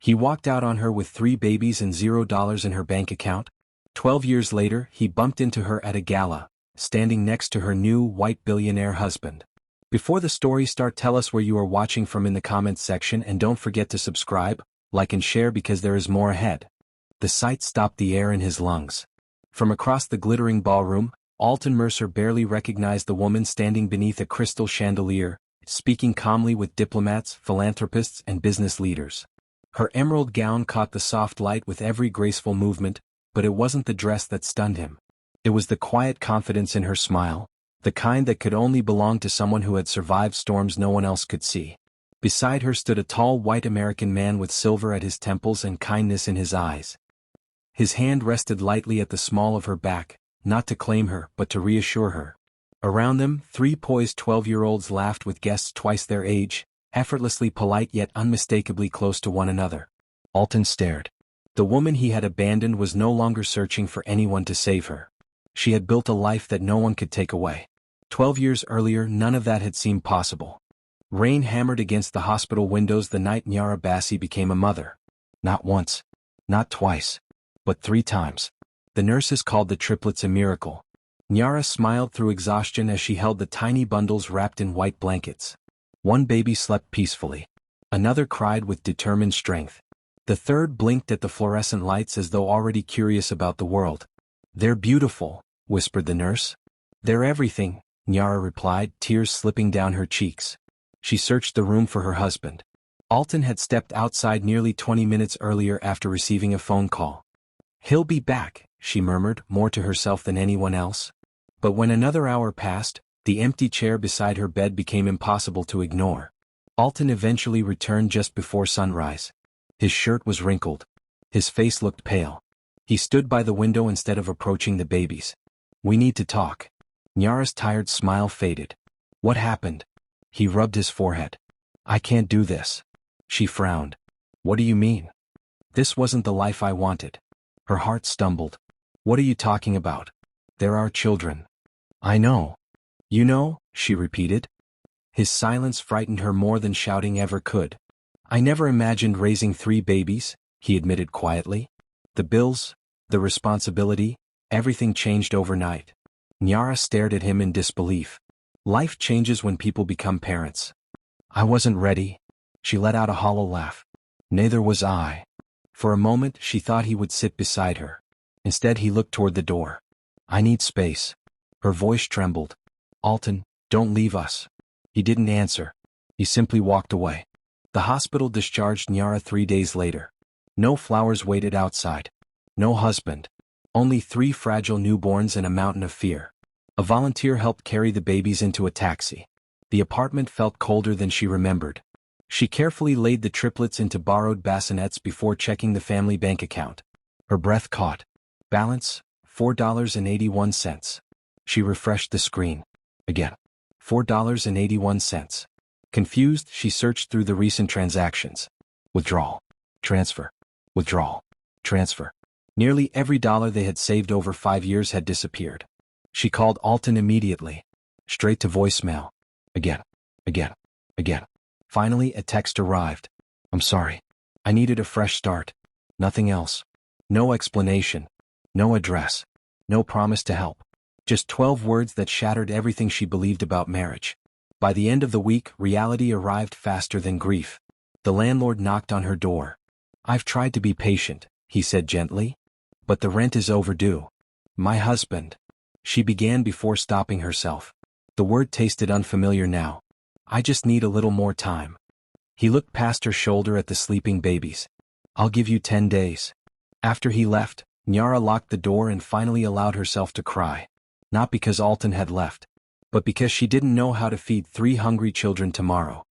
He walked out on her with 3 babies and $0 in her bank account. 12 years later, he bumped into her at a gala, standing next to her new white billionaire husband. Before the story starts, tell us where you are watching from in the comments section, and don't forget to subscribe, like and share because there is more ahead. The sight stopped the air in his lungs. From across the glittering ballroom, Alton Mercer barely recognized the woman standing beneath a crystal chandelier, speaking calmly with diplomats, philanthropists, and business leaders. Her emerald gown caught the soft light with every graceful movement, but it wasn't the dress that stunned him. It was the quiet confidence in her smile, the kind that could only belong to someone who had survived storms no one else could see. Beside her stood a tall white American man with silver at his temples and kindness in his eyes. His hand rested lightly at the small of her back, not to claim her but to reassure her. Around them, 3 poised 12-year-olds laughed with guests twice their age, effortlessly polite yet unmistakably close to one another. Alton stared. The woman he had abandoned was no longer searching for anyone to save her. She had built a life that no one could take away. 12 years earlier, none of that had seemed possible. Rain hammered against the hospital windows the night Nyara Bassi became a mother. Not once, not twice, but 3 times. The nurses called the triplets a miracle. Nyara smiled through exhaustion as she held the tiny bundles wrapped in white blankets. One baby slept peacefully. Another cried with determined strength. The third blinked at the fluorescent lights as though already curious about the world. "They're beautiful," whispered the nurse. "They're everything," Nyara replied, tears slipping down her cheeks. She searched the room for her husband. Alton had stepped outside nearly 20 minutes earlier after receiving a phone call. "He'll be back," she murmured, more to herself than anyone else. But when another hour passed, the empty chair beside her bed became impossible to ignore. Alton eventually returned just before sunrise. His shirt was wrinkled. His face looked pale. He stood by the window instead of approaching the babies. "We need to talk." Nyara's tired smile faded. "What happened?" He rubbed his forehead. "I can't do this." She frowned. "What do you mean?" "This wasn't the life I wanted." Her heart stumbled. "What are you talking about?" "There are children." "I know." "You know?" she repeated. His silence frightened her more than shouting ever could. "I never imagined raising 3 babies," he admitted quietly. "The bills, the responsibility, everything changed overnight." Nyara stared at him in disbelief. "Life changes when people become parents." "I wasn't ready." She let out a hollow laugh. "Neither was I." For a moment she thought he would sit beside her. Instead he looked toward the door. "I need space." Her voice trembled. "Alton, don't leave us." He didn't answer. He simply walked away. The hospital discharged Nyara 3 days later. No flowers waited outside. No husband. Only 3 fragile newborns and a mountain of fear. A volunteer helped carry the babies into a taxi. The apartment felt colder than she remembered. She carefully laid the triplets into borrowed bassinets before checking the family bank account. Her breath caught. Balance, $4.81. She refreshed the screen. Again. $4.81. Confused, she searched through the recent transactions. Withdrawal. Transfer. Withdrawal. Transfer. Nearly every dollar they had saved over 5 years had disappeared. She called Alton immediately. Straight to voicemail. Again. Again. Again. Finally, a text arrived. "I'm sorry. I needed a fresh start. Nothing else. No explanation. No address. No promise to help. Just 12 words that shattered everything she believed about marriage." By the end of the week, reality arrived faster than grief. The landlord knocked on her door. "I've tried to be patient," he said gently. "But the rent is overdue." "My husband." She began before stopping herself. The word tasted unfamiliar now. "I just need a little more time." He looked past her shoulder at the sleeping babies. "I'll give you 10 days. After he left, Nyara locked the door and finally allowed herself to cry. Not because Alton had left, but because she didn't know how to feed 3 hungry children tomorrow.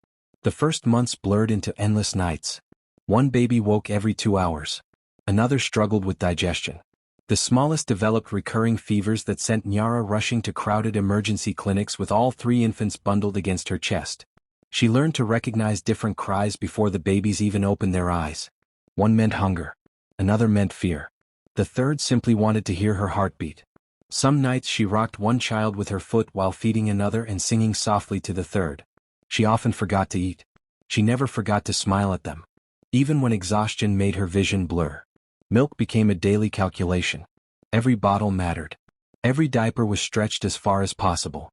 The first months blurred into endless nights. One baby woke every 2 hours. Another struggled with digestion. The smallest developed recurring fevers that sent Nyara rushing to crowded emergency clinics with all 3 infants bundled against her chest. She learned to recognize different cries before the babies even opened their eyes. One meant hunger. Another meant fear. The third simply wanted to hear her heartbeat. Some nights she rocked one child with her foot while feeding another and singing softly to the third. She often forgot to eat. She never forgot to smile at them. Even when exhaustion made her vision blur. Milk became a daily calculation. Every bottle mattered. Every diaper was stretched as far as possible.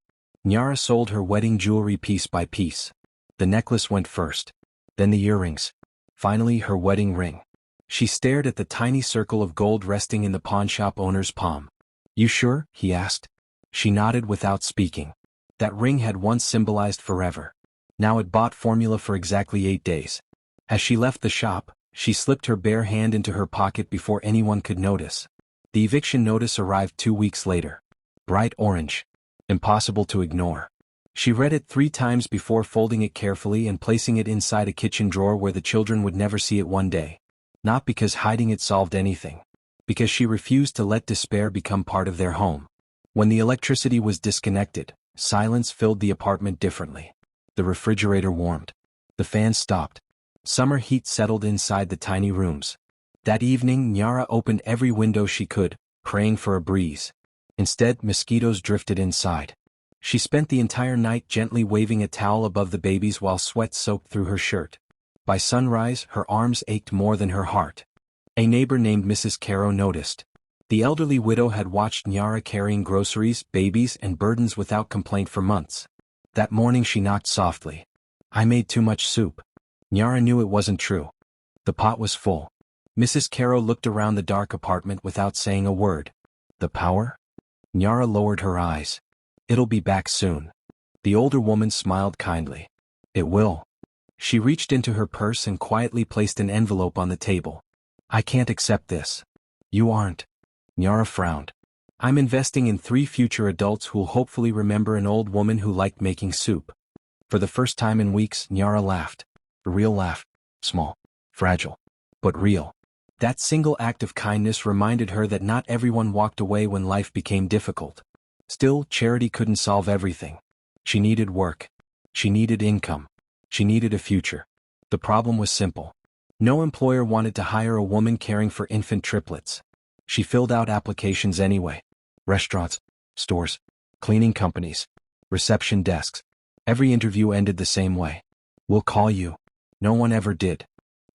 Nyara sold her wedding jewelry piece by piece. The necklace went first. Then the earrings. Finally her wedding ring. She stared at the tiny circle of gold resting in the pawnshop owner's palm. "You sure?" he asked. She nodded without speaking. That ring had once symbolized forever. Now it bought formula for exactly 8 days. As she left the shop, she slipped her bare hand into her pocket before anyone could notice. The eviction notice arrived 2 weeks later. Bright orange. Impossible to ignore. She read it 3 times before folding it carefully and placing it inside a kitchen drawer where the children would never see it one day. Not because hiding it solved anything. Because she refused to let despair become part of their home. When the electricity was disconnected, silence filled the apartment differently. The refrigerator warmed. The fan stopped. Summer heat settled inside the tiny rooms. That evening Nyara opened every window she could, praying for a breeze. Instead, mosquitoes drifted inside. She spent the entire night gently waving a towel above the babies while sweat soaked through her shirt. By sunrise, her arms ached more than her heart. A neighbor named Mrs. Caro noticed. The elderly widow had watched Nyara carrying groceries, babies, and burdens without complaint for months. That morning she knocked softly. "I made too much soup." Nyara knew it wasn't true. The pot was full. Mrs. Caro looked around the dark apartment without saying a word. "The power?" Nyara lowered her eyes. "It'll be back soon." The older woman smiled kindly. "It will." She reached into her purse and quietly placed an envelope on the table. "I can't accept this." "You aren't." Nyara frowned. "I'm investing in 3 future adults who'll hopefully remember an old woman who liked making soup." For the first time in weeks, Nyara laughed. A real laugh. Small. Fragile. But real. That single act of kindness reminded her that not everyone walked away when life became difficult. Still, charity couldn't solve everything. She needed work. She needed income. She needed a future. The problem was simple. No employer wanted to hire a woman caring for infant triplets. She filled out applications anyway. Restaurants, stores, cleaning companies, reception desks. Every interview ended the same way. "We'll call you." No one ever did.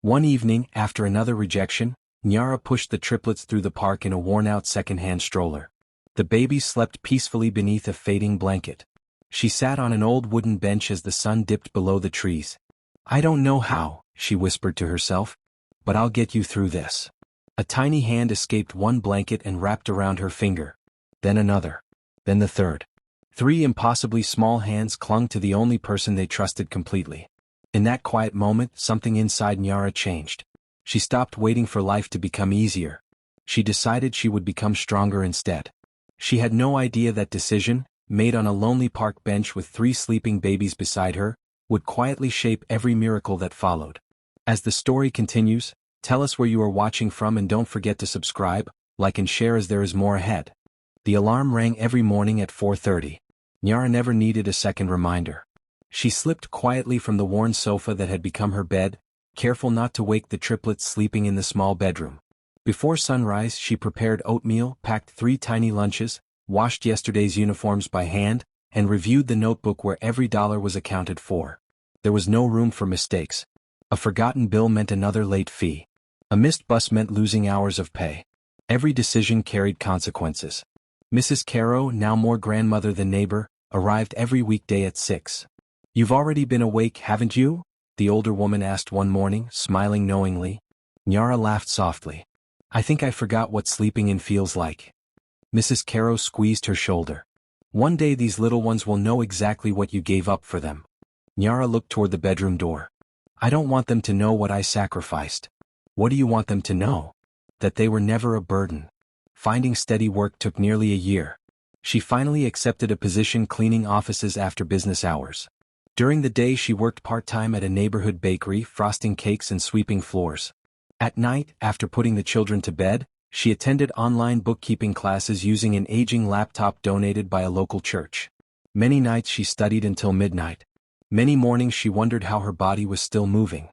One evening, after another rejection, Nyara pushed the triplets through the park in a worn-out second-hand stroller. The babies slept peacefully beneath a fading blanket. She sat on an old wooden bench as the sun dipped below the trees. "I don't know how," she whispered to herself, "but I'll get you through this." A tiny hand escaped one blanket and wrapped around her finger. Then another. Then the third. 3 impossibly small hands clung to the only person they trusted completely. In that quiet moment, something inside Nyara changed. She stopped waiting for life to become easier. She decided she would become stronger instead. She had no idea that decision, made on a lonely park bench with 3 sleeping babies beside her, would quietly shape every miracle that followed. As the story continues, tell us where you are watching from and don't forget to subscribe, like and share as there is more ahead. The alarm rang every morning at 4:30. Nyara never needed a second reminder. She slipped quietly from the worn sofa that had become her bed, careful not to wake the triplets sleeping in the small bedroom. Before sunrise she prepared oatmeal, packed 3 tiny lunches, washed yesterday's uniforms by hand, and reviewed the notebook where every dollar was accounted for. There was no room for mistakes. A forgotten bill meant another late fee. A missed bus meant losing hours of pay. Every decision carried consequences. Mrs. Caro, now more grandmother than neighbor, arrived every weekday at 6. "You've already been awake, haven't you?" the older woman asked one morning, smiling knowingly. Nyara laughed softly. "I think I forgot what sleeping in feels like." Mrs. Caro squeezed her shoulder. "One day these little ones will know exactly what you gave up for them." Nyara looked toward the bedroom door. "I don't want them to know what I sacrificed." "What do you want them to know?" "That they were never a burden." Finding steady work took nearly a year. She finally accepted a position cleaning offices after business hours. During the day she worked part-time at a neighborhood bakery, frosting cakes and sweeping floors. At night, after putting the children to bed, she attended online bookkeeping classes using an aging laptop donated by a local church. Many nights she studied until midnight. Many mornings she wondered how her body was still moving.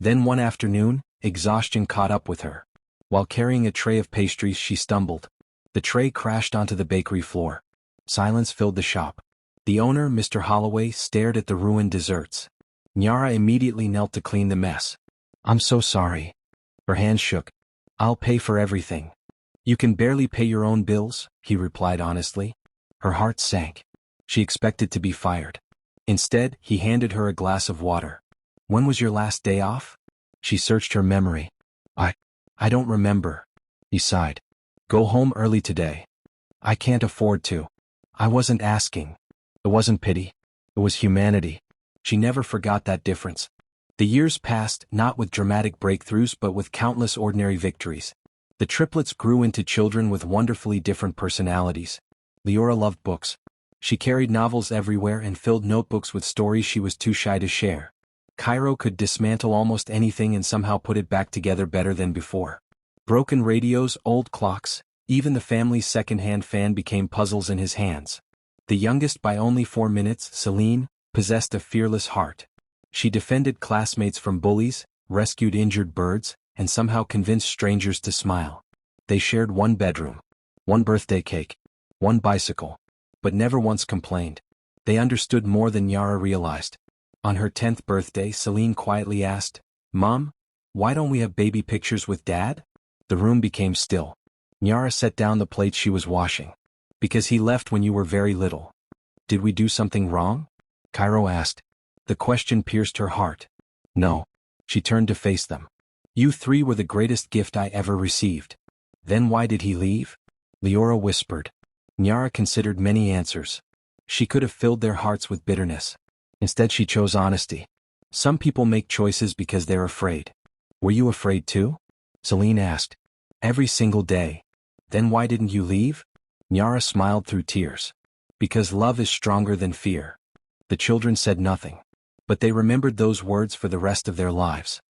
Then one afternoon, exhaustion caught up with her. While carrying a tray of pastries she stumbled. The tray crashed onto the bakery floor. Silence filled the shop. The owner, Mr. Holloway, stared at the ruined desserts. Nyara immediately knelt to clean the mess. I'm so sorry. Her hand shook. I'll pay for everything. You can barely pay your own bills, he replied honestly. Her heart sank. She expected to be fired. Instead, he handed her a glass of water. When was your last day off? She searched her memory. I don't remember. He sighed. Go home early today. I can't afford to. I wasn't asking. It wasn't pity. It was humanity. She never forgot that difference. The years passed, not with dramatic breakthroughs but with countless ordinary victories. The triplets grew into children with wonderfully different personalities. Leora loved books. She carried novels everywhere and filled notebooks with stories she was too shy to share. Cairo could dismantle almost anything and somehow put it back together better than before. Broken radios, old clocks, even the family's second-hand fan became puzzles in his hands. The youngest by only 4 minutes, Celine, possessed a fearless heart. She defended classmates from bullies, rescued injured birds, and somehow convinced strangers to smile. They shared one bedroom, one birthday cake, one bicycle, but never once complained. They understood more than Yara realized. On her 10th birthday, Celine quietly asked, "Mom, why don't we have baby pictures with Dad?" The room became still. Yara set down the plate she was washing. "Because he left when you were very little." "Did we do something wrong?" Cairo asked. The question pierced her heart. "No." She turned to face them. "You three were the greatest gift I ever received." "Then why did he leave?" Leora whispered. Nyara considered many answers. She could have filled their hearts with bitterness. Instead she chose honesty. Some people make choices because they're afraid. "Were you afraid too?" Celine asked. "Every single day." "Then why didn't you leave?" Nyara smiled through tears. "Because love is stronger than fear." The children said nothing. But they remembered those words for the rest of their lives.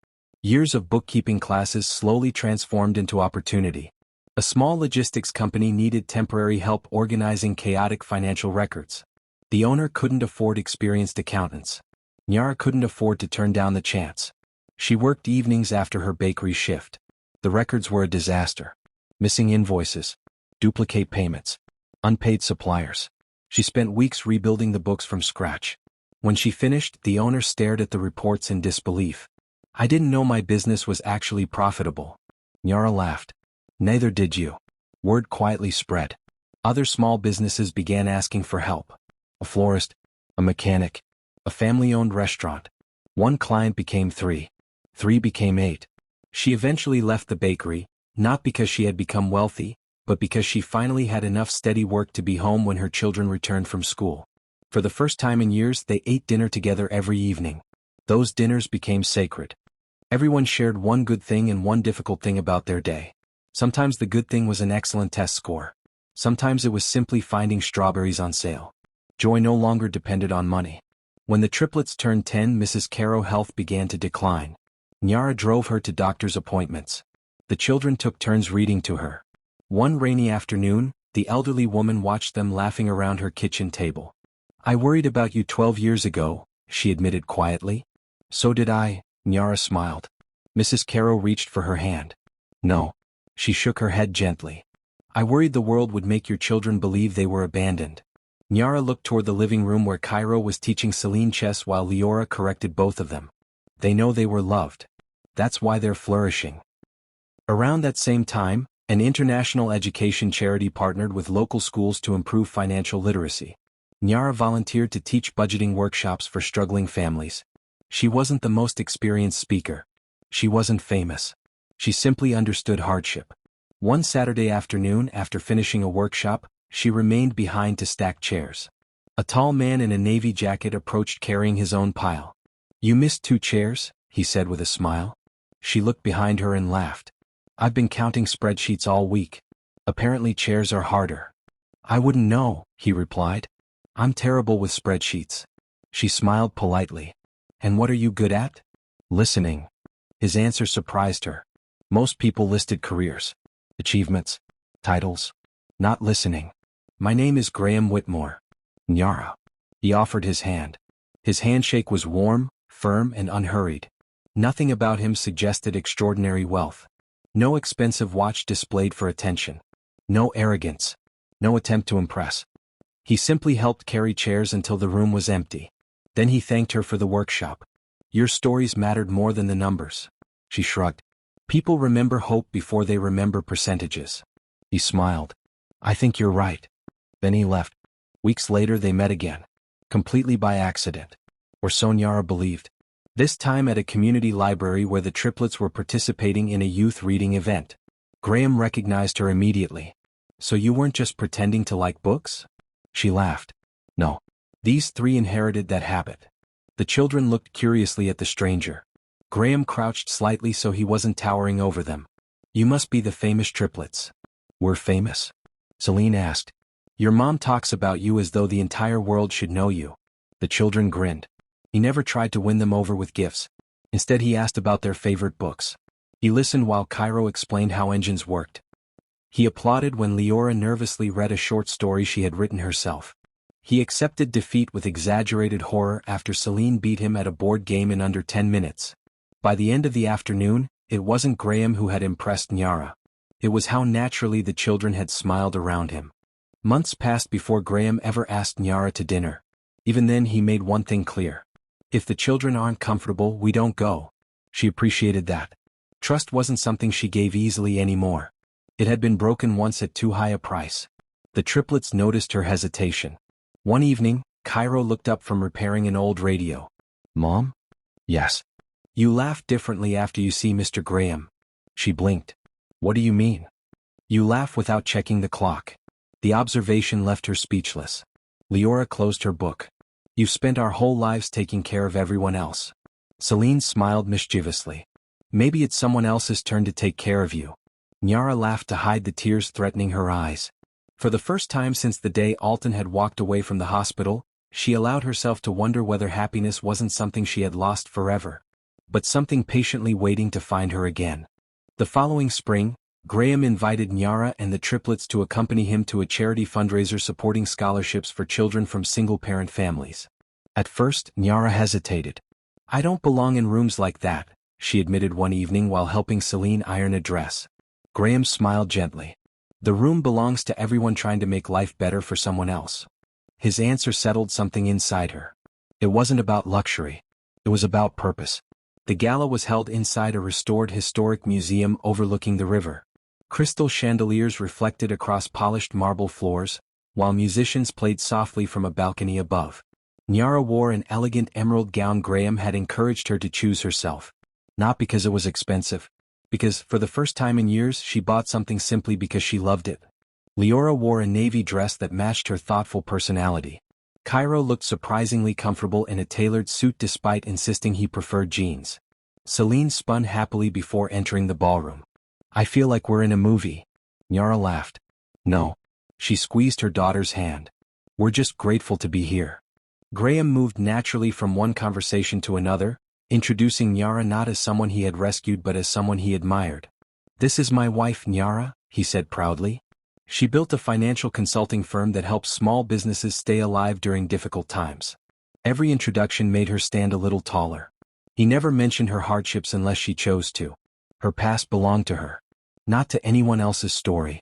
Years of bookkeeping classes slowly transformed into opportunity. A small logistics company needed temporary help organizing chaotic financial records. The owner couldn't afford experienced accountants. Nyara couldn't afford to turn down the chance. She worked evenings after her bakery shift. The records were a disaster. Missing invoices, duplicate payments, unpaid suppliers. She spent weeks rebuilding the books from scratch. When she finished, the owner stared at the reports in disbelief. "I didn't know my business was actually profitable." Nyara laughed. "Neither did you." Word quietly spread. Other small businesses began asking for help. A florist, a mechanic, a family-owned restaurant. One client became 3. 3 became 8. She eventually left the bakery, not because she had become wealthy, but because she finally had enough steady work to be home when her children returned from school. For the first time in years, they ate dinner together every evening. Those dinners became sacred. Everyone shared one good thing and one difficult thing about their day. Sometimes the good thing was an excellent test score. Sometimes it was simply finding strawberries on sale. Joy no longer depended on money. When the triplets turned 10, Mrs. Caro's health began to decline. Nyara drove her to doctor's appointments. The children took turns reading to her. One rainy afternoon, the elderly woman watched them laughing around her kitchen table. "I worried about you 12 years ago," she admitted quietly. "So did I," Nyara smiled. Mrs. Caro reached for her hand. "No." She shook her head gently. "I worried the world would make your children believe they were abandoned." Nyara looked toward the living room where Cairo was teaching Celine chess while Leora corrected both of them. "They know they were loved. That's why they're flourishing." Around that same time, an international education charity partnered with local schools to improve financial literacy. Nyara volunteered to teach budgeting workshops for struggling families. She wasn't the most experienced speaker. She wasn't famous. She simply understood hardship. One Saturday afternoon, after finishing a workshop, she remained behind to stack chairs. A tall man in a navy jacket approached carrying his own pile. "You missed 2 chairs," he said with a smile. She looked behind her and laughed. "I've been counting spreadsheets all week. Apparently chairs are harder." "I wouldn't know," he replied. "I'm terrible with spreadsheets." She smiled politely. "And what are you good at?" "Listening." His answer surprised her. Most people listed careers, achievements, titles. Not listening. "My name is Graham Whitmore." "Nyara." He offered his hand. His handshake was warm, firm, and unhurried. Nothing about him suggested extraordinary wealth. No expensive watch displayed for attention. No arrogance. No attempt to impress. He simply helped carry chairs until the room was empty. Then he thanked her for the workshop. "Your stories mattered more than the numbers." She shrugged. People remember hope before they remember percentages. He smiled. I think you're right. Then he left. Weeks later they met again. Completely by accident. Or so Nyara believed. This time at a community library where the triplets were participating in a youth reading event. Graham recognized her immediately. So you weren't just pretending to like books? She laughed. No. These three inherited that habit. The children looked curiously at the stranger. Graham crouched slightly so he wasn't towering over them. You must be the famous triplets. We're famous? Celine asked. Your mom talks about you as though the entire world should know you. The children grinned. He never tried to win them over with gifts. Instead he asked about their favorite books. He listened while Cairo explained how engines worked. He applauded when Leora nervously read a short story she had written herself. He accepted defeat with exaggerated horror after Celine beat him at a board game in under 10 minutes. By the end of the afternoon, it wasn't Graham who had impressed Nyara. It was how naturally the children had smiled around him. Months passed before Graham ever asked Nyara to dinner. Even then he made one thing clear. If the children aren't comfortable, we don't go. She appreciated that. Trust wasn't something she gave easily anymore. It had been broken once at too high a price. The triplets noticed her hesitation. One evening, Cairo looked up from repairing an old radio. Mom? Yes. You laugh differently after you see Mr. Graham. She blinked. What do you mean? You laugh without checking the clock. The observation left her speechless. Leora closed her book. You've spent our whole lives taking care of everyone else. Celine smiled mischievously. Maybe it's someone else's turn to take care of you. Nyara laughed to hide the tears threatening her eyes. For the first time since the day Alton had walked away from the hospital, she allowed herself to wonder whether happiness wasn't something she had lost forever, but something patiently waiting to find her again. The following spring, Graham invited Nyara and the triplets to accompany him to a charity fundraiser supporting scholarships for children from single-parent families. At first, Nyara hesitated. I don't belong in rooms like that, she admitted one evening while helping Celine iron a dress. Graham smiled gently. The room belongs to everyone trying to make life better for someone else. His answer settled something inside her. It wasn't about luxury. It was about purpose. The gala was held inside a restored historic museum overlooking the river. Crystal chandeliers reflected across polished marble floors, while musicians played softly from a balcony above. Nyara wore an elegant emerald gown Graham had encouraged her to choose herself. Not because it was expensive. Because, for the first time in years, she bought something simply because she loved it. Leora wore a navy dress that matched her thoughtful personality. Cairo looked surprisingly comfortable in a tailored suit despite insisting he preferred jeans. Celine spun happily before entering the ballroom. I feel like we're in a movie. Nyara laughed. No. She squeezed her daughter's hand. We're just grateful to be here. Graham moved naturally from one conversation to another, introducing Nyara not as someone he had rescued but as someone he admired. This is my wife Nyara, he said proudly. She built a financial consulting firm that helps small businesses stay alive during difficult times. Every introduction made her stand a little taller. He never mentioned her hardships unless she chose to. Her past belonged to her, not to anyone else's story.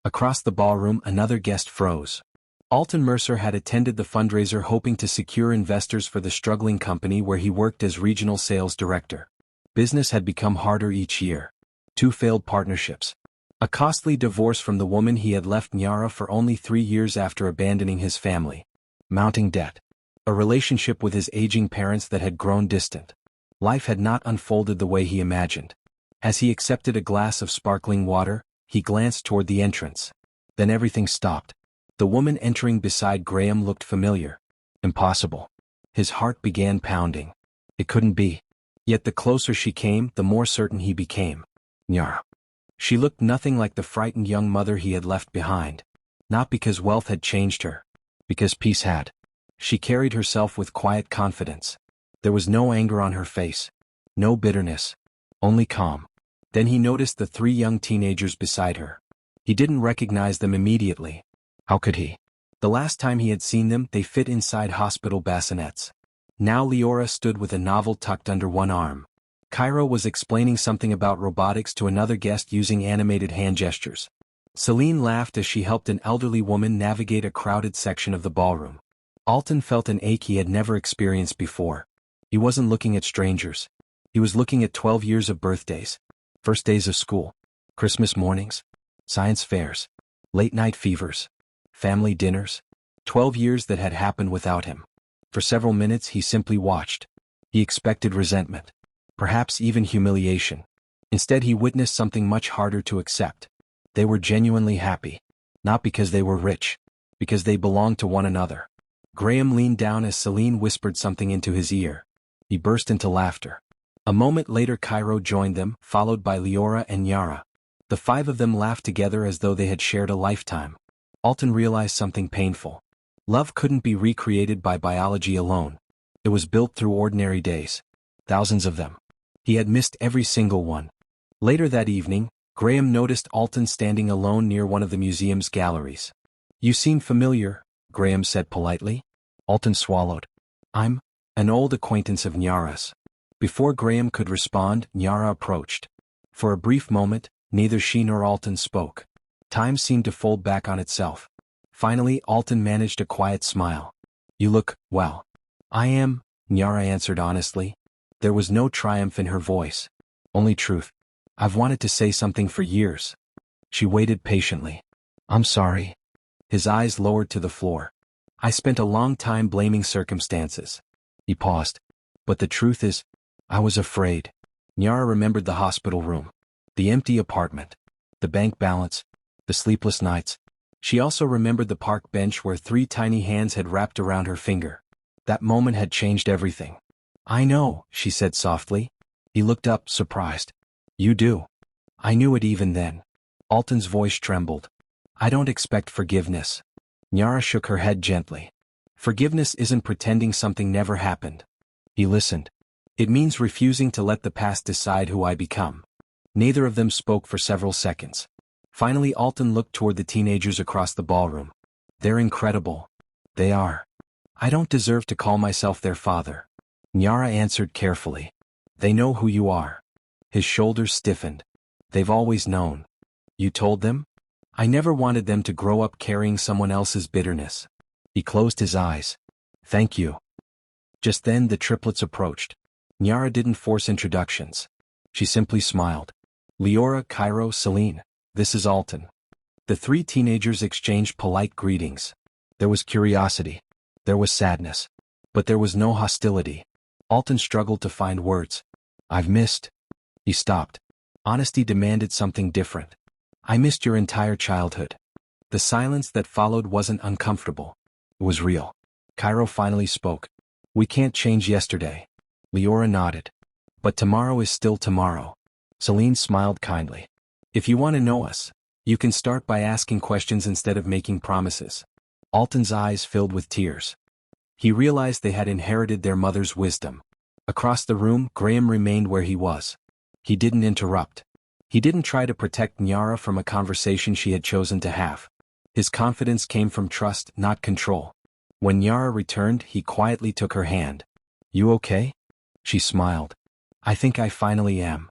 Across the ballroom another guest froze. Alton Mercer had attended the fundraiser hoping to secure investors for the struggling company where he worked as regional sales director. Business had become harder each year. 2 failed partnerships. A costly divorce from the woman he had left Nyara for only 3 years after abandoning his family. Mounting debt. A relationship with his aging parents that had grown distant. Life had not unfolded the way he imagined. As he accepted a glass of sparkling water, he glanced toward the entrance. Then everything stopped. The woman entering beside Graham looked familiar. Impossible. His heart began pounding. It couldn't be. Yet the closer she came, the more certain he became. Nyara. She looked nothing like the frightened young mother he had left behind. Not because wealth had changed her. Because peace had. She carried herself with quiet confidence. There was no anger on her face. No bitterness. Only calm. Then he noticed the 3 young teenagers beside her. He didn't recognize them immediately. How could he? The last time he had seen them, they fit inside hospital bassinets. Now Leora stood with a novel tucked under one arm. Cairo was explaining something about robotics to another guest using animated hand gestures. Celine laughed as she helped an elderly woman navigate a crowded section of the ballroom. Alton felt an ache he had never experienced before. He wasn't looking at strangers. He was looking at 12 years of birthdays, first days of school, Christmas mornings, science fairs, late-night fevers, family dinners, 12 years that had happened without him. For several minutes he simply watched. He expected resentment, perhaps even humiliation. Instead he witnessed something much harder to accept. They were genuinely happy. Not because they were rich, because they belonged to one another. Graham leaned down as Celine whispered something into his ear. He burst into laughter. A moment later Cairo joined them, followed by Leora and Nyara. The five of them laughed together as though they had shared a lifetime. Alton realized something painful. Love couldn't be recreated by biology alone. It was built through ordinary days. Thousands of them. He had missed every single one. Later that evening, Graham noticed Alton standing alone near one of the museum's galleries. "You seem familiar," Graham said politely. Alton swallowed. "I'm an old acquaintance of Nyara's." Before Graham could respond, Nyara approached. For a brief moment, neither she nor Alton spoke. Time seemed to fold back on itself. Finally, Alton managed a quiet smile. "You look, well." "I am," Nyara answered honestly. There was no triumph in her voice. Only truth. "I've wanted to say something for years." She waited patiently. "I'm sorry." His eyes lowered to the floor. "I spent a long time blaming circumstances." He paused. "But the truth is, I was afraid." Nyara remembered the hospital room, the empty apartment, the bank balance, the sleepless nights. She also remembered the park bench where 3 tiny hands had wrapped around her finger. That moment had changed everything. "I know," she said softly. He looked up, surprised. "You do?" "I knew it even then." Alton's voice trembled. "I don't expect forgiveness." Nyara shook her head gently. "Forgiveness isn't pretending something never happened." He listened. "It means refusing to let the past decide who I become." Neither of them spoke for several seconds. Finally Alton looked toward the teenagers across the ballroom. "They're incredible." "They are. I don't deserve to call myself their father." Nyara answered carefully. "They know who you are." His shoulders stiffened. "They've always known." "You told them?" "I never wanted them to grow up carrying someone else's bitterness." He closed his eyes. "Thank you." Just then the triplets approached. Nyara didn't force introductions. She simply smiled. "Leora, Cairo, Celine. This is Alton." The 3 teenagers exchanged polite greetings. There was curiosity. There was sadness. But there was no hostility. Alton struggled to find words. "I've missed." He stopped. Honesty demanded something different. "I missed your entire childhood." The silence that followed wasn't uncomfortable. It was real. Cairo finally spoke. "We can't change yesterday." Leora nodded. "But tomorrow is still tomorrow." Celine smiled kindly. "If you want to know us, you can start by asking questions instead of making promises." Alton's eyes filled with tears. He realized they had inherited their mother's wisdom. Across the room, Graham remained where he was. He didn't interrupt. He didn't try to protect Nyara from a conversation she had chosen to have. His confidence came from trust, not control. When Nyara returned, he quietly took her hand. "You okay?" She smiled. "I think I finally am."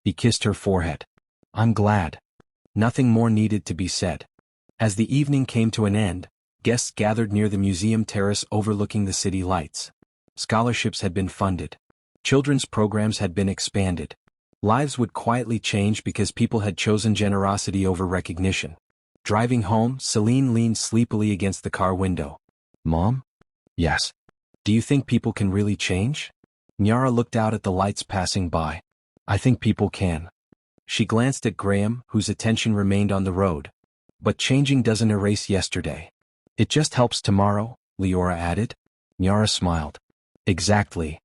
He kissed her forehead. "I'm glad." Nothing more needed to be said. As the evening came to an end, guests gathered near the museum terrace overlooking the city lights. Scholarships had been funded. Children's programs had been expanded. Lives would quietly change because people had chosen generosity over recognition. Driving home, Celine leaned sleepily against the car window. "Mom?" "Yes." "Do you think people can really change?" Nyara looked out at the lights passing by. "I think people can." She glanced at Graham, whose attention remained on the road. "But changing doesn't erase yesterday. It just helps tomorrow," Leora added. Nyara smiled. "Exactly."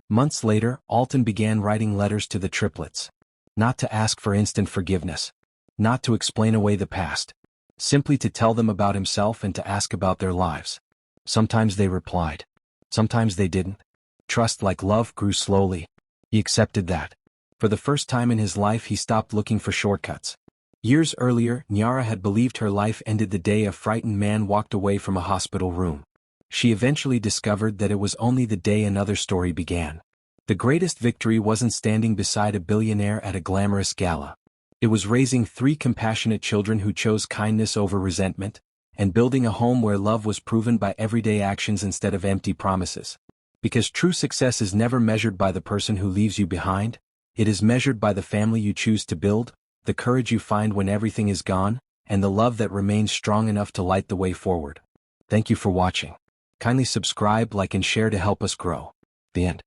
Months later, Alton began writing letters to the triplets. Not to ask for instant forgiveness. Not to explain away the past. Simply to tell them about himself and to ask about their lives. Sometimes they replied. Sometimes they didn't. Trust like love grew slowly. He accepted that. For the first time in his life he stopped looking for shortcuts. Years earlier, Nyara had believed her life ended the day a frightened man walked away from a hospital room. She eventually discovered that it was only the day another story began. The greatest victory wasn't standing beside a billionaire at a glamorous gala. It was raising 3 compassionate children who chose kindness over resentment, and building a home where love was proven by everyday actions instead of empty promises. Because true success is never measured by the person who leaves you behind, it is measured by the family you choose to build, the courage you find when everything is gone, and the love that remains strong enough to light the way forward. Thank you for watching. Kindly subscribe, like, and share to help us grow. The end.